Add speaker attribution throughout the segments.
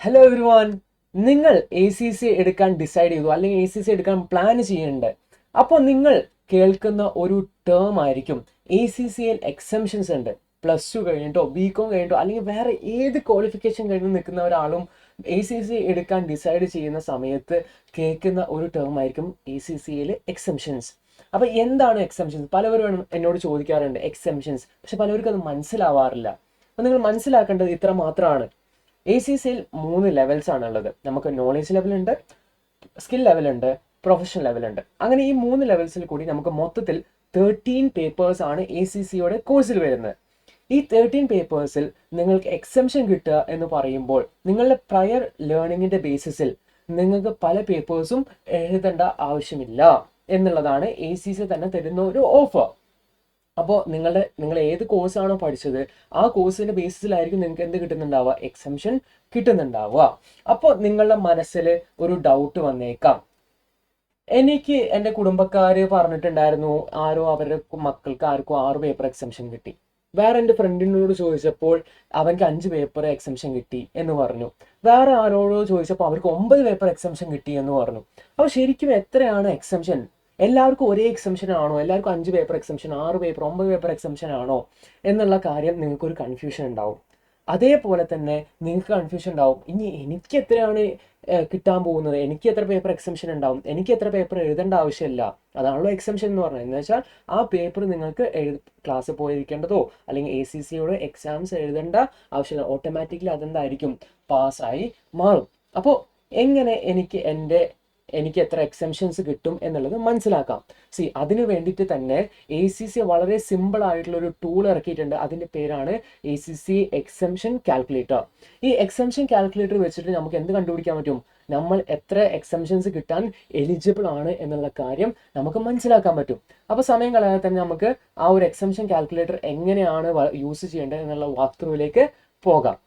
Speaker 1: Hello every one. നിങ്ങൾ ACC എടുക്കാൻ decide ചെയ്തു അല്ലെങ്കിൽ ACC എടുക്കാൻ പ്ലാൻ ചെയ്യുന്നുണ്ട്. അപ്പോൾ നിങ്ങൾ കേൾക്കുന്ന ഒരു ടേം ആയിരിക്കും ACCയിൽ എക്സംഷൻസ് ഉണ്ട്. +2 കഴിഞ്ഞിട്ടോ BCom കഴിഞ്ഞിട്ടോ അല്ലെങ്കിൽ വേറെ ഏത് ക്വാളിഫിക്കേഷൻ കഴിഞ്ഞ് നിൽക്കുന്ന ഒരാളും ACC എടുക്കാൻ ഡിസൈഡ് ചെയ്യുന്ന സമയത്ത് കേൾക്കുന്ന ഒരു ടേം ആയിരിക്കും ACCയിൽ എക്സംഷൻസ്. അപ്പോൾ എന്താണ് എക്സംഷൻസ്? പലവരും എന്നോട് ചോദിക്കാറുണ്ട് എക്സംഷൻസ്, പക്ഷെ പലവർക്കും അത് മനസ്സിലാവാറില്ല. അപ്പോൾ നിങ്ങൾ മനസ്സിലാക്കേണ്ടത് ഇത്ര മാത്രമാണ്. ACCയിൽ 3 ലെവൽസ് ആണുള്ളത്. നമുക്ക് നോളേജ് ലെവൽ ഉണ്ട്, സ്കിൽ ലെവൽ ഉണ്ട്, പ്രൊഫഷണൽ ലെവൽ ഉണ്ട്. അങ്ങനെ ഈ 3 ലെവൽസിൽ കൂടി നമുക്ക് മൊത്തത്തിൽ 13 പേപ്പേഴ്സ് ആണ് ACCയുടെ കോഴ്സിൽ വരുന്നത്. ഈ 13 പേപ്പേഴ്സിൽ നിങ്ങൾക്ക് എക്സംഷൻ കിട്ടുക എന്ന് പറയുമ്പോൾ നിങ്ങളുടെ പ്രയർ ലേണിങ്ങിന്റെ ബേസിസിൽ നിങ്ങൾക്ക് പല പേപ്പേഴ്സും എഴുതേണ്ട ആവശ്യമില്ല എന്നുള്ളതാണ് ACC തന്നെ തരുന്ന ഒരു ഓഫർ. അപ്പോൾ നിങ്ങൾ ഏത് കോഴ്സാണോ പഠിച്ചത് ആ കോഴ്സിന്റെ ബേസിസിലായിരിക്കും നിങ്ങൾക്ക് എന്ത് കിട്ടുന്നുണ്ടാവുക, എക്സംഷൻ കിട്ടുന്നുണ്ടാവുക. അപ്പോൾ നിങ്ങളുടെ മനസ്സിൽ ഒരു ഡൗട്ട് വന്നേക്കാം. എനിക്ക് എൻ്റെ കുടുംബക്കാർ പറഞ്ഞിട്ടുണ്ടായിരുന്നു ആരോ അവരുടെ മക്കൾക്ക് ആർക്കും 6 പേപ്പർ എക്സംഷൻ കിട്ടി. വേറെ എൻ്റെ ഫ്രണ്ടിനോട് ചോദിച്ചപ്പോൾ അവർക്ക് 5 പേപ്പർ എക്സംഷൻ കിട്ടി എന്ന് പറഞ്ഞു. വേറെ ആരോടോ ചോദിച്ചപ്പോൾ അവർക്ക് 9 പേപ്പർ എക്സംഷൻ കിട്ടി എന്ന് പറഞ്ഞു. അപ്പോൾ ശരിക്കും എത്രയാണ് എക്സംഷൻ? എല്ലാവർക്കും ഒരേ എക്സംഷൻ ആണോ? എല്ലാവർക്കും 5 paper exemption, 6 paper, 9 paper exemption ആണോ എന്നുള്ള കാര്യം നിങ്ങൾക്കൊരു കൺഫ്യൂഷൻ ഉണ്ടാവും. അതേപോലെ തന്നെ നിങ്ങൾക്ക് കൺഫ്യൂഷൻ ഉണ്ടാവും, ഇനി എനിക്ക് എത്രയാണ് കിട്ടാൻ പോകുന്നത്, എനിക്ക് എത്ര പേപ്പർ എക്സംഷൻ ഉണ്ടാവും, എനിക്ക് എത്ര പേപ്പർ എഴുതേണ്ട ആവശ്യമില്ല. അതാണല്ലോ എക്സംഷൻ എന്ന് പറഞ്ഞത്. എന്ന് വെച്ചാൽ ആ പേപ്പർ നിങ്ങൾക്ക് ക്ലാസ്സിൽ പോയിരിക്കേണ്ടതോ അല്ലെങ്കിൽ ACCയുടെ എക്സാംസ് എഴുതേണ്ട ആവശ്യമില്ല. ഓട്ടോമാറ്റിക്കലി അതെന്തായിരിക്കും, പാസ്സായി മാറും. അപ്പോൾ എങ്ങനെ എനിക്ക് എത്ര എക്സംഷൻസ് കിട്ടും എന്നുള്ളത് മനസ്സിലാക്കാം. അതിന് വേണ്ടിയിട്ട് തന്നെ ACC വളരെ സിമ്പിൾ ആയിട്ടുള്ള ഒരു ടൂൾ ഇറക്കിയിട്ടുണ്ട്. അതിൻ്റെ പേരാണ് ACC എക്സംഷൻ കാൽക്കുലേറ്റർ. ഈ എക്സംഷൻ കാൽക്കുലേറ്റർ വെച്ചിട്ട് നമുക്ക് എന്ത് കണ്ടുപിടിക്കാൻ പറ്റും, നമ്മൾ എത്ര എക്സംഷൻസ് കിട്ടാൻ എലിജിബിൾ ആണ് എന്നുള്ള കാര്യം നമുക്ക് മനസ്സിലാക്കാൻ പറ്റും. അപ്പോൾ സമയം കളയാതെ തന്നെ നമുക്ക് ആ ഒരു എക്സംഷൻ കാൽക്കുലേറ്റർ എങ്ങനെയാണ് യൂസ് ചെയ്യേണ്ടത് എന്നുള്ള വാക്ക് ത്രൂവിലേക്ക് പോകാം.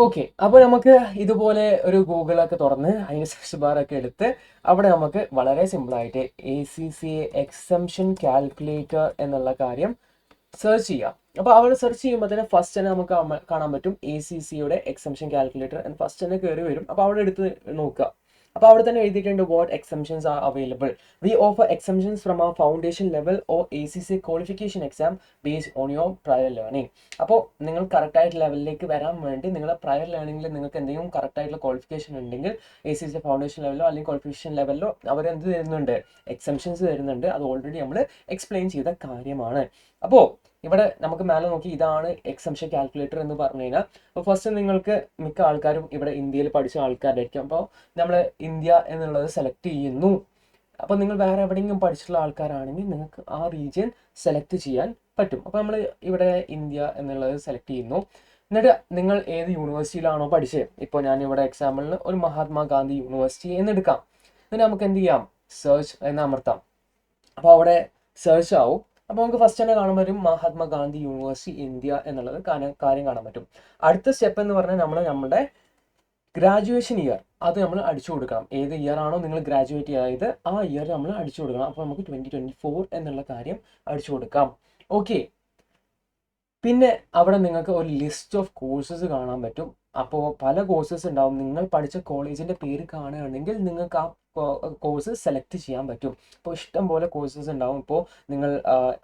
Speaker 1: ഓക്കെ, അപ്പോൾ നമുക്ക് ഇതുപോലെ ഒരു ഗൂഗിളൊക്കെ തുറന്ന് അതിന് സെർച്ച് ബാറൊക്കെ എടുത്ത് അവിടെ നമുക്ക് വളരെ സിമ്പിളായിട്ട് ACC എക്സംഷൻ കാൽക്കുലേറ്റർ എന്നുള്ള കാര്യം സെർച്ച് ചെയ്യാം. അപ്പോൾ അവിടെ സെർച്ച് ചെയ്യുമ്പോൾ തന്നെ ഫസ്റ്റ് തന്നെ നമുക്ക് കാണാൻ പറ്റും ACCയുടെ എക്സംഷൻ കാൽക്കുലേറ്റർ എന്ന് ഫസ്റ്റ് തന്നെ കയറി വരും. അപ്പോൾ അവിടെ എടുത്ത് നോക്കുക. അപ്പോൾ അവിടെ തന്നെ എഴുതിയിട്ടുണ്ട് what exemptions are available. We offer exemptions from ആ foundation level or ACC qualification exam based on your prior learning. അപ്പോൾ നിങ്ങൾ കറക്റ്റായിട്ട് ലെവലിലേക്ക് വരാൻ വേണ്ടി നിങ്ങളുടെ പ്രയർ ലേണിംഗിൽ നിങ്ങൾക്ക് എന്തെങ്കിലും കറക്റ്റായിട്ടുള്ള ക്വാളിഫിക്കേഷൻ ഉണ്ടെങ്കിൽ ACC ഫൗണ്ടേഷൻ ലെവലോ അല്ലെങ്കിൽ ക്വാളിഫിക്കേഷൻ ലെവലിലോ അവരെന്ത് തരുന്നുണ്ട്, എക്സംഷൻസ് തരുന്നുണ്ട്. അത് ഓൾറെഡി നമ്മൾ എക്സ്പ്ലെയിൻ ചെയ്ത കാര്യമാണ്. അപ്പോൾ ഇവിടെ നമുക്ക് മേലെ നോക്കി ഇതാണ് എക്സംഷൻ കാൽക്കുലേറ്റർ എന്ന് പറഞ്ഞു കഴിഞ്ഞാൽ, അപ്പോൾ ഫസ്റ്റ് നിങ്ങൾക്ക് മിക്ക ആൾക്കാരും ഇവിടെ ഇന്ത്യയിൽ പഠിച്ച ആൾക്കാരായിരിക്കും. അപ്പോൾ നമ്മൾ ഇന്ത്യ എന്നുള്ളത് സെലക്ട് ചെയ്യുന്നു. അപ്പോൾ നിങ്ങൾ വേറെ എവിടെയെങ്കിലും പഠിച്ചിട്ടുള്ള ആൾക്കാരാണെങ്കിൽ നിങ്ങൾക്ക് ആ റീജിയൻ സെലക്ട് ചെയ്യാൻ പറ്റും. അപ്പോൾ നമ്മൾ ഇവിടെ ഇന്ത്യ എന്നുള്ളത് സെലക്ട് ചെയ്യുന്നു. എന്നിട്ട് നിങ്ങൾ ഏത് യൂണിവേഴ്സിറ്റിയിലാണോ പഠിച്ചത്, ഇപ്പോൾ ഞാൻ ഇവിടെ എക്സാമ്പിളിന് ഒരു മഹാത്മാഗാന്ധി യൂണിവേഴ്സിറ്റി എന്നെടുക്കാം. എന്നിട്ട് നമുക്ക് എന്ത് ചെയ്യാം, സെർച്ച് എന്ന് അമർത്താം. അപ്പോൾ അവിടെ സെർച്ച് ആവും. അപ്പോൾ നമുക്ക് ഫസ്റ്റ് തന്നെ കാണാൻ പറ്റും മഹാത്മാഗാന്ധി യൂണിവേഴ്സിറ്റി ഇന്ത്യ എന്നുള്ളത് കാര്യം കാണാൻ പറ്റും. അടുത്ത സ്റ്റെപ്പ് എന്ന് പറഞ്ഞാൽ നമ്മുടെ ഗ്രാജുവേഷൻ ഇയർ അത് നമ്മൾ അടിച്ചു കൊടുക്കണം. ഏത് ഇയർ ആണോ നിങ്ങൾ ഗ്രാജുവേറ്റ് ചെയ്ത് ആ ഇയർ നമ്മൾ അടിച്ചു കൊടുക്കണം. അപ്പോൾ നമുക്ക് 2024 എന്നുള്ള കാര്യം അടിച്ചു കൊടുക്കാം. ഓക്കെ, പിന്നെ അവിടെ നിങ്ങൾക്ക് ഒരു ലിസ്റ്റ് ഓഫ് കോഴ്സസ് കാണാൻ പറ്റും. അപ്പോൾ പല കോഴ്സസ് ഉണ്ടാവും. നിങ്ങൾ പഠിച്ച കോളേജിൻ്റെ പേര് കാണുകയാണെങ്കിൽ നിങ്ങൾക്ക് ആ കോഴ്സ് സെലക്ട് ചെയ്യാൻ പറ്റും. അപ്പോൾ ഇഷ്ടം പോലെ കോഴ്സസ് ഉണ്ടാവും. ഇപ്പോൾ നിങ്ങൾ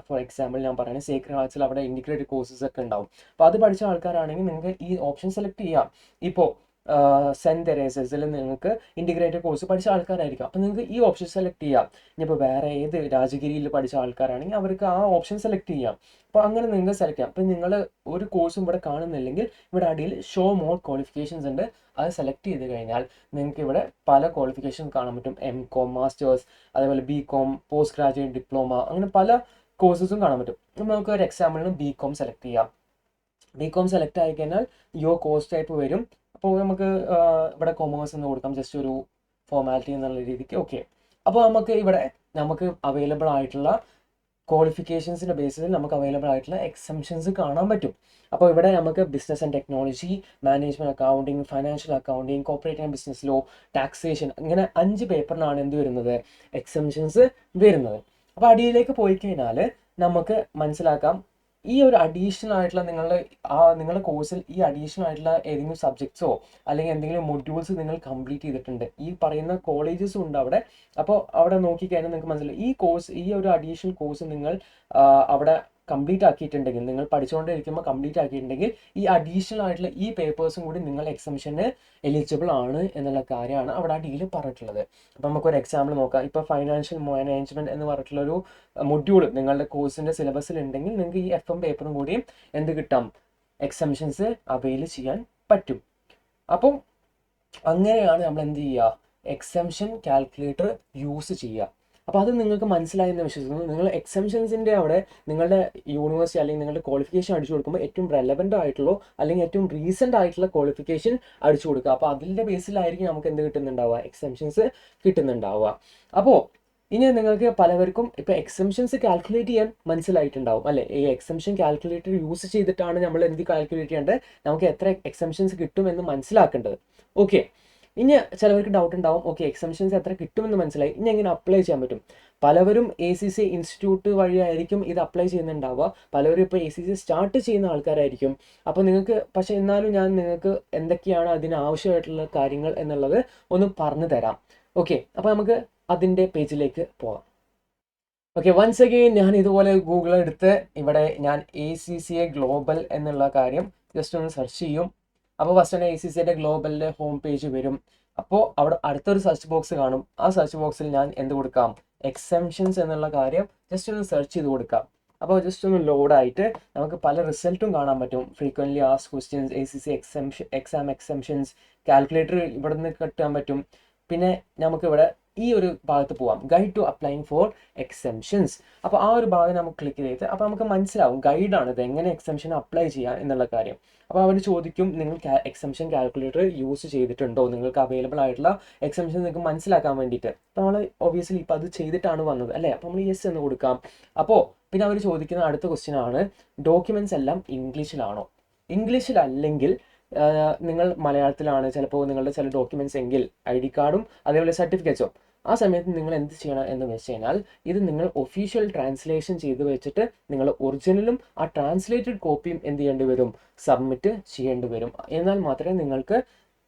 Speaker 1: ഫോർ എക്സാമ്പിൾ ഞാൻ പറയുന്നത് സേക്രഡ് ഹാർട്സിൽ അവിടെ ഇൻറ്റിഗ്രേറ്റഡ് കോഴ്സസ് ഒക്കെ ഉണ്ടാവും. അപ്പോൾ അത് പഠിച്ച ആൾക്കാരാണെങ്കിൽ നിങ്ങൾക്ക് ഈ ഓപ്ഷൻ സെലക്ട് ചെയ്യാം. ഇപ്പോൾ സെൻറ്റ് തെരേസസിൽ നിങ്ങൾക്ക് ഇൻറ്റിഗ്രേറ്റഡ് കോഴ്സ് പഠിച്ച ആൾക്കാരായിരിക്കും. അപ്പോൾ നിങ്ങൾക്ക് ഈ ഓപ്ഷൻ സെലക്ട് ചെയ്യാം. ഇനിയിപ്പോൾ വേറെ ഏത് രാജഗിരിയിൽ പഠിച്ച ആൾക്കാരാണെങ്കിൽ അവർക്ക് ആ ഓപ്ഷൻ സെലക്ട് ചെയ്യാം. അപ്പോൾ അങ്ങനെ നിങ്ങൾക്ക് സെലക്ട് ചെയ്യാം. അപ്പോൾ നിങ്ങൾ ഒരു കോഴ്സും ഇവിടെ കാണുന്നില്ലെങ്കിൽ ഇവിടെ അടിയിൽ ഷോ മോർ ക്വാളിഫിക്കേഷൻസ് ഉണ്ട്. അത് സെലക്ട് ചെയ്ത് കഴിഞ്ഞാൽ നിങ്ങൾക്ക് ഇവിടെ പല ക്വാളിഫിക്കേഷൻസ് കാണാൻ പറ്റും. MCom, മാസ്റ്റേഴ്സ്, അതേപോലെ BCom, പോസ്റ്റ് ഗ്രാജുവേറ്റ് ഡിപ്ലോമ, അങ്ങനെ പല കോഴ്സസും കാണാൻ പറ്റും. നമുക്ക് ഒരു എക്സാമ്പിളിന് BCom സെലക്ട് ചെയ്യാം. BCom സെലക്ട് ആയി കഴിഞ്ഞാൽ കോഴ്സ് ടൈപ്പ് വരും. അപ്പോൾ നമുക്ക് ഇവിടെ കൊമേഴ്സ് എന്ന് കൊടുക്കാം, ജസ്റ്റ് ഒരു ഫോർമാലിറ്റി എന്നുള്ള രീതിക്ക്. ഓക്കെ, അപ്പോൾ നമുക്ക് അവൈലബിൾ ആയിട്ടുള്ള ക്വാളിഫിക്കേഷൻസിൻ്റെ ബേസിൽ നമുക്ക് അവൈലബിൾ ആയിട്ടുള്ള എക്സംഷൻസ് കാണാൻ പറ്റും. അപ്പോൾ ഇവിടെ നമുക്ക് business and technology, management accounting, financial accounting, corporate and business law, taxation, ഇങ്ങനെ 5 പേപ്പറിനാണ് എന്ത് വരുന്നത്, എക്സംഷൻസ് വരുന്നത്. അപ്പോൾ അടിയിലേക്ക് പോയി കഴിഞ്ഞാൽ നമുക്ക് മനസ്സിലാക്കാം ഈ ഒരു അഡീഷണൽ ആയിട്ടുള്ള നിങ്ങളുടെ കോഴ്സിൽ ഈ അഡീഷണൽ ആയിട്ടുള്ള ഏതെങ്കിലും സബ്ജക്ട്സോ അല്ലെങ്കിൽ എന്തെങ്കിലും മൊഡ്യൂൾസ് നിങ്ങൾ കംപ്ലീറ്റ് ചെയ്തിട്ടുണ്ട്, ഈ പറയുന്ന കോളേജസും ഉണ്ട് അവിടെ. അപ്പോൾ അവിടെ നോക്കിക്കഴിഞ്ഞാൽ നിങ്ങൾക്ക് മനസ്സിലായി ഈ ഒരു അഡീഷണൽ കോഴ്സ് നിങ്ങൾ അവിടെ കംപ്ലീറ്റ് ആക്കിയിട്ടുണ്ടെങ്കിൽ, നിങ്ങൾ പഠിച്ചുകൊണ്ടിരിക്കുമ്പോൾ കംപ്ലീറ്റ് ആക്കിയിട്ടുണ്ടെങ്കിൽ ഈ അഡീഷണൽ ആയിട്ടുള്ള ഈ പേപ്പേഴ്സും കൂടി നിങ്ങൾ എക്സംഷന് എലിജിബിൾ ആണ് എന്നുള്ള കാര്യമാണ് അവിടെ ആ ഡീല് പറഞ്ഞിട്ടുള്ളത്. അപ്പോൾ നമുക്കൊരു എക്സാമ്പിൾ നോക്കാം. ഇപ്പോൾ ഫൈനാൻഷ്യൽ മാനേജ്മെന്റ് എന്ന് പറഞ്ഞിട്ടുള്ളൊരു മൊഡ്യൂൾ നിങ്ങളുടെ കോഴ്സിന്റെ സിലബസിൽ ഉണ്ടെങ്കിൽ നിങ്ങൾക്ക് ഈ FM പേപ്പറും കൂടിയും എന്ത് കിട്ടാം, എക്സംഷൻസ് അവൈൽ ചെയ്യാൻ പറ്റും. അപ്പം അങ്ങനെയാണ് നമ്മൾ എന്ത് ചെയ്യുക, എക്സംഷൻ കാൽക്കുലേറ്റർ യൂസ് ചെയ്യുക. അപ്പോൾ അത് നിങ്ങൾക്ക് മനസ്സിലായി എന്ന് വിശ്വസിക്കുന്നു. നിങ്ങൾ എക്സംഷൻസിൻ്റെ അവിടെ നിങ്ങളുടെ യൂണിവേഴ്സിറ്റി അല്ലെങ്കിൽ നിങ്ങളുടെ ക്വാളിഫിക്കേഷൻ അടിച്ചു കൊടുക്കുമ്പോൾ ഏറ്റവും റെലവൻ്റ് ആയിട്ടുള്ള അല്ലെങ്കിൽ ഏറ്റവും റീസെൻ്റ് ആയിട്ടുള്ള ക്വാളിഫിക്കേഷൻ അടിച്ചു കൊടുക്കുക. അപ്പോൾ അതിൻ്റെ ബേസിലായിരിക്കും നമുക്ക് എന്ത് കിട്ടുന്നുണ്ടാവുക, എക്സംഷൻസ് കിട്ടുന്നുണ്ടാവുക. അപ്പോൾ ഇനി നിങ്ങൾക്ക് പലവർക്കും ഇപ്പോൾ എക്സംഷൻസ് കാൽക്കുലേറ്റ് ചെയ്യാൻ മനസ്സിലായിട്ടുണ്ടാവും അല്ലേ. ഈ എക്സംഷൻ കാൽക്കുലേറ്റർ യൂസ് ചെയ്തിട്ടാണ് നമ്മൾ എന്ത് കാൽക്കുലേറ്റ് ചെയ്യേണ്ടത്, നമുക്ക് എത്ര എക്സംഷൻസ് കിട്ടുമെന്ന് മനസ്സിലാക്കേണ്ടത്. ഓക്കെ, ഇനി ചിലവർക്ക് ഡൗട്ട് ഉണ്ടാവും, ഓക്കെ എക്സംഷൻസ് എത്ര കിട്ടുമെന്ന് മനസ്സിലായി, ഇനി എങ്ങനെ അപ്ലൈ ചെയ്യാൻ പറ്റും. പലവരും ACC ഇൻസ്റ്റിറ്റ്യൂട്ട് വഴിയായിരിക്കും ഇത് അപ്ലൈ ചെയ്യുന്നുണ്ടാവുക. പലവരും ഇപ്പോൾ ACC സ്റ്റാർട്ട് ചെയ്യുന്ന ആൾക്കാരായിരിക്കും. അപ്പോൾ നിങ്ങൾക്ക് പക്ഷേ എന്നാലും ഞാൻ നിങ്ങൾക്ക് എന്തൊക്കെയാണ് അതിന് ആവശ്യമായിട്ടുള്ള കാര്യങ്ങൾ എന്നുള്ളത് ഒന്ന് പറഞ്ഞു തരാം. ഓക്കെ, അപ്പോൾ നമുക്ക് അതിൻ്റെ പേജിലേക്ക് പോകാം. ഓക്കെ, വൺസ് അഗെയിൻ ഞാൻ ഇതുപോലെ ഗൂഗിൾ എടുത്ത് ഇവിടെ ഞാൻ ACCA ഗ്ലോബൽ എന്നുള്ള കാര്യം ജസ്റ്റ് ഒന്ന് സെർച്ച് ചെയ്യും. അപ്പോൾ ഫസ്റ്റ് തന്നെ ACCയുടെ ഗ്ലോബലിൻ്റെ ഹോം പേജ് വരും. അപ്പോൾ അവിടെ അടുത്തൊരു സെർച്ച് ബോക്സ് കാണും. ആ സെർച്ച് ബോക്സിൽ ഞാൻ എന്ത് കൊടുക്കാം, എക്സംഷൻസ് എന്നുള്ള കാര്യം ജസ്റ്റ് ഒന്ന് സെർച്ച് ചെയ്ത് കൊടുക്കാം. അപ്പോൾ ജസ്റ്റ് ഒന്ന് ലോഡായിട്ട് നമുക്ക് പല റിസൾട്ടും കാണാൻ പറ്റും. Frequently asked questions, ACC exam exemptions, calculator ഇവിടെ നിന്ന് കിട്ടാൻ പറ്റും. പിന്നെ നമുക്കിവിടെ ഈ ഒരു ഭാഗത്ത് പോവാം, guide to applying for exemptions. അപ്പോൾ ആ ഒരു ഭാഗം നമുക്ക് ക്ലിക്ക് ചെയ്ത് അപ്പോൾ നമുക്ക് മനസ്സിലാവും ഗൈഡാണ് ഇത് എങ്ങനെ എക്സംഷൻ അപ്ലൈ ചെയ്യാം എന്നുള്ള കാര്യം. അപ്പോൾ അവർ ചോദിക്കും നിങ്ങൾ എക്സംഷൻ കാൽക്കുലേറ്റർ യൂസ് ചെയ്തിട്ടുണ്ടോ, നിങ്ങൾക്ക് അവൈലബിൾ ആയിട്ടുള്ള എക്സംഷൻ നിങ്ങൾക്ക് മനസ്സിലാക്കാൻ വേണ്ടിയിട്ട്. അപ്പോൾ നമ്മൾ ഒബ്വിയസ്ലി ഇപ്പോൾ അത് ചെയ്തിട്ടാണ് വന്നത് അല്ലേ, അപ്പോൾ നമ്മൾ യെസ് എന്ന് കൊടുക്കാം. അപ്പോൾ പിന്നെ അവർ ചോദിക്കുന്ന അടുത്ത ക്വസ്റ്റ്യൻ ആണ്, ഡോക്യുമെൻറ്റ്സ് എല്ലാം ഇംഗ്ലീഷിലാണോ. ഇംഗ്ലീഷിലല്ലെങ്കിൽ നിങ്ങൾ മലയാളത്തിലാണ് ചിലപ്പോൾ നിങ്ങളുടെ ചില ഡോക്യുമെൻറ്റ്സ് എങ്കിൽ ID കാർഡും അതേപോലെ സർട്ടിഫിക്കറ്റ്സോ, ആ സമയത്ത് നിങ്ങൾ എന്ത് ചെയ്യണം എന്ന് വെച്ച് കഴിഞ്ഞാൽ ഇത് നിങ്ങൾ ഒഫീഷ്യൽ ട്രാൻസ്ലേഷൻ ചെയ്ത് വെച്ചിട്ട് നിങ്ങൾ ഒറിജിനലും ആ ട്രാൻസ്ലേറ്റഡ് കോപ്പിയും എന്ത് ചെയ്യേണ്ടി വരും, സബ്മിറ്റ് ചെയ്യേണ്ടി വരും. എന്നാൽ മാത്രമേ നിങ്ങൾക്ക്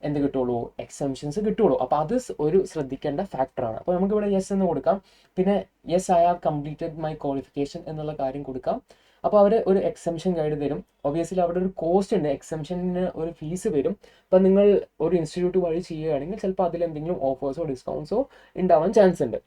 Speaker 1: എന്ത് കിട്ടുള്ളൂ, എക്സംഷൻസ് കിട്ടുള്ളൂ. അപ്പോൾ അത് ഒരു ശ്രദ്ധിക്കേണ്ട ഫാക്ടറാണ്. അപ്പോൾ നമുക്കിവിടെ യെസ് എന്ന് കൊടുക്കാം. പിന്നെ yes I have completed my qualification എന്നുള്ള കാര്യം കൊടുക്കാം. അപ്പോൾ അവർ ഒരു എക്സംഷൻ ഗൈഡ് തരും. ഒബ്വിയസ്ലി അവിടെ ഒരു കോസ്റ്റ് ഉണ്ട്, എക്സംഷന് ഒരു ഫീസ് വരും. അപ്പോൾ നിങ്ങൾ ഒരു ഇൻസ്റ്റിറ്റ്യൂട്ട് വഴി ചെയ്യുകയാണെങ്കിൽ ചിലപ്പോൾ അതിലെന്തെങ്കിലും ഓഫേഴ്സോ ഡിസ്കൗണ്ട്സോ ഉണ്ടാവാൻ ചാൻസ് ഉണ്ട്.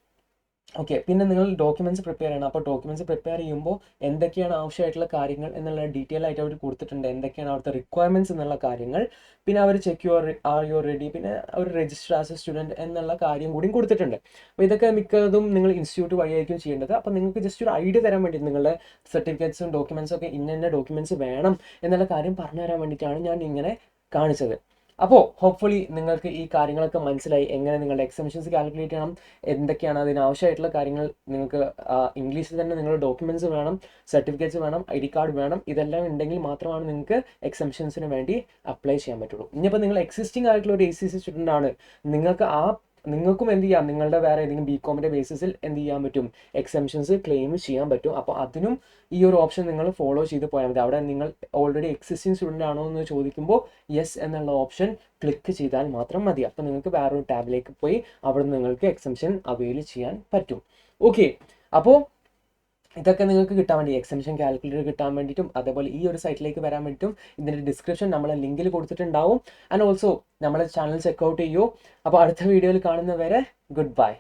Speaker 1: ഓക്കെ, പിന്നെ നിങ്ങൾ ഡോക്യുമെൻറ്റ്സ് പ്രിപ്പയർ ചെയ്യണം. അപ്പോൾ ഡോക്യുമെൻറ്റ്സ് പ്രിപ്പയർ ചെയ്യുമ്പോൾ എന്തൊക്കെയാണ് ആവശ്യമായിട്ടുള്ള കാര്യങ്ങൾ എന്നുള്ള ഡീറ്റെയിൽ ആയിട്ട് അവർ കൊടുത്തിട്ടുണ്ട്, എന്തൊക്കെയാണ് അവിടുത്തെ റിക്വയർമെൻറ്റ്സ് എന്നുള്ള കാര്യങ്ങൾ. പിന്നെ അവർ ചെക്ക് ആർ യു റെഡി, പിന്നെ അവർ രജിസ്റ്റർ ആസ് എ സ്റ്റുഡൻറ്റ് എന്നുള്ള കാര്യം കൂടിയും കൊടുത്തിട്ടുണ്ട്. അപ്പോൾ ഇതൊക്കെ മിക്കതും നിങ്ങൾ ഇൻസ്റ്റിറ്റ്യൂട്ട് വഴിയായിരിക്കും ചെയ്യേണ്ടത്. അപ്പോൾ നിങ്ങൾക്ക് ജസ്റ്റ് ഒരു ഐഡിയ തരാൻ വേണ്ടി നിങ്ങളുടെ സർട്ടിഫിക്കറ്റ്സും ഡോക്യുമെൻറ്റ്സും ഒക്കെ ഇന്ന ഡോക്യുമെൻറ്റ്സ് വേണം എന്നുള്ള കാര്യം പറഞ്ഞു തരാൻ വേണ്ടിയിട്ടാണ് ഞാൻ ഇങ്ങനെ കാണിച്ചത്. അപ്പോൾ ഹോപ്പ്ഫുള്ളി നിങ്ങൾക്ക് ഈ കാര്യങ്ങളൊക്കെ മനസ്സിലായി, എങ്ങനെ നിങ്ങളുടെ എക്സംഷൻസ് കാൽക്കുലേറ്റ് ചെയ്യണം, എന്തൊക്കെയാണ് അതിനാവശ്യമായിട്ടുള്ള കാര്യങ്ങൾ. നിങ്ങൾക്ക് ഇംഗ്ലീഷിൽ തന്നെ നിങ്ങളുടെ ഡോക്യുമെൻറ്റ്സ് വേണം, സർട്ടിഫിക്കറ്റ്സ് വേണം, ID കാർഡ് വേണം. ഇതെല്ലാം ഉണ്ടെങ്കിൽ മാത്രമാണ് നിങ്ങൾക്ക് എക്സംഷൻസിന് വേണ്ടി അപ്ലൈ ചെയ്യാൻ പറ്റുള്ളൂ. ഇനിയിപ്പോൾ നിങ്ങൾ എക്സിസ്റ്റിംഗ് ആയിട്ടുള്ള ഒരു ACC സ്റ്റുഡൻ്റ് ആണ്, നിങ്ങൾക്കും എന്ത് ചെയ്യാം, നിങ്ങളുടെ വേറെ ഏതെങ്കിലും BComൻ്റെ ബേസിസിൽ എന്ത് ചെയ്യാൻ പറ്റും, എക്സംഷൻസ് ക്ലെയിം ചെയ്യാൻ പറ്റും. അപ്പോൾ അതിനും ഈ ഒരു ഓപ്ഷൻ നിങ്ങൾ ഫോളോ ചെയ്ത് പോയാൽ മതി. അവിടെ നിങ്ങൾ ഓൾറെഡി എക്സിസ്റ്റിംഗ് സ്റ്റുഡൻ്റ് ആണോ എന്ന് ചോദിക്കുമ്പോൾ യെസ് എന്നുള്ള ഓപ്ഷൻ ക്ലിക്ക് ചെയ്താൽ മാത്രം മതി. അപ്പോൾ നിങ്ങൾക്ക് വേറൊരു ടാബിലേക്ക് പോയി അവിടെ നിങ്ങൾക്ക് എക്സംഷൻ അവൈൽ ചെയ്യാൻ പറ്റും. ഓക്കെ, അപ്പോൾ ഇതൊക്കെ നിങ്ങൾക്ക് കിട്ടാൻ വേണ്ടി എക്സംഷൻ കാൽക്കുലേറ്റർ കിട്ടാൻ വേണ്ടിയിട്ടും അതേപോലെ ഈ ഒരു സൈറ്റിലേക്ക് വരാൻ വേണ്ടിയിട്ടും ഇതിൻ്റെ ഡിസ്ക്രിപ്ഷൻ നമ്മളെ ലിങ്കിൽ കൊടുത്തിട്ടുണ്ടാവും. ആൻഡ് ഓൾസോ നമ്മുടെ ചാനൽ ചെക്കൗട്ട് ചെയ്യൂ. അപ്പോൾ അടുത്ത വീഡിയോയിൽ കാണുന്നവരെ ഗുഡ് ബൈ.